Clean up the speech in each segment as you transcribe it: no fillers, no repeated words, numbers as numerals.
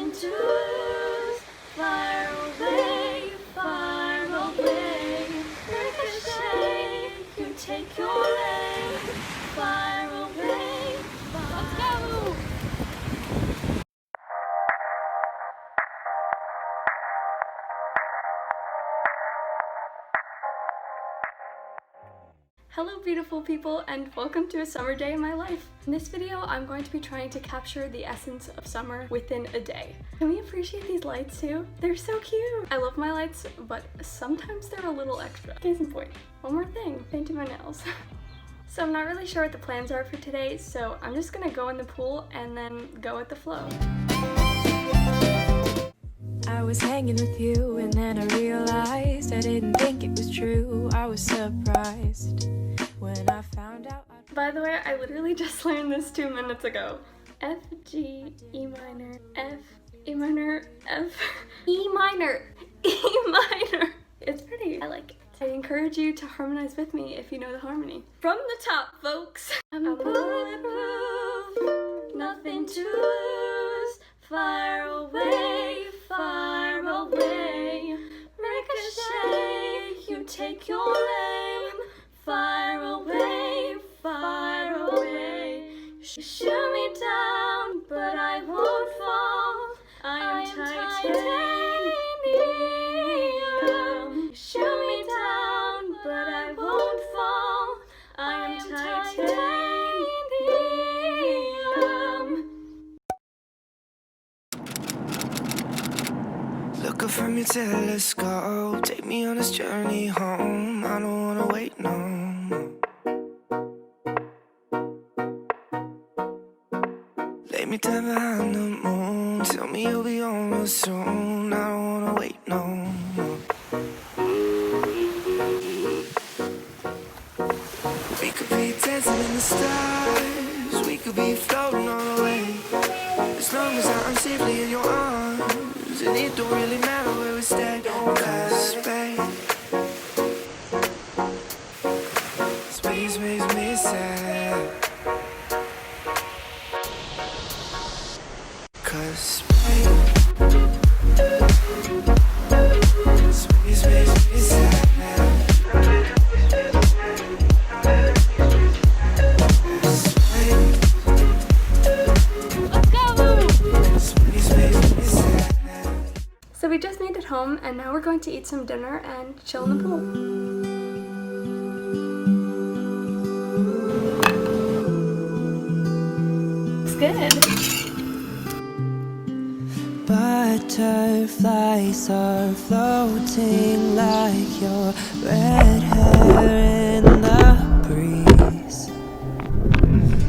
nothing to lose. Fire away, fire away. Ricochet, you take your aim. Fire away, let's go! Hello beautiful people, and welcome to a summer day in my life. In this video, I'm going to be trying to capture the essence of summer within a day. Can we appreciate these lights too? They're so cute! I love my lights, but sometimes they're a little extra. Case in point. One more thing, painting my nails. So I'm not really sure what the plans are for today, so I'm just gonna go in the pool and then go with the flow. I was hanging with you and then I realized I didn't think it was true. I was surprised when I found out. By the way, I literally just learned this 2 minutes ago. F, G, E minor, F, E minor, F, E minor, E minor. It's pretty, I like it. I encourage you to harmonize with me if you know the harmony. From the top, folks. I'm bulletproof, nothing to lose. Fire away, fire away. Ricochet, you take your aim. Fire away, fire away. Shoot me down, but I won't fall. I am titanium. Shoot me down, but I won't fall. I am titanium. Look up from your telescope, take me on this journey home. I don't wanna wait no more. Lay me down behind the moon, tell me you'll be on real soon. I don't wanna wait no more. We could be dancing in the stars, we could be floating on the way. As long as I'm safely in your arms, and it don't really matter where we stay. Cause space makes me sad. Cause space makes me sad. So we just made it home, and now we're going to eat some dinner and chill in the pool. It's good. Butterflies are floating like your red hair in the breeze.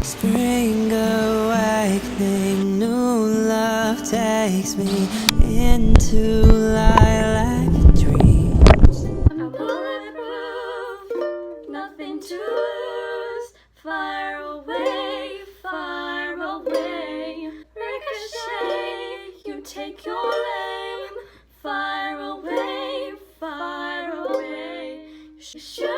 Spring awakening, new love takes me into lilac dreams. I'm bulletproof, nothing to lose. Fire away, fire away. Ricochet, you take your aim. Fire away, fire away. Shoot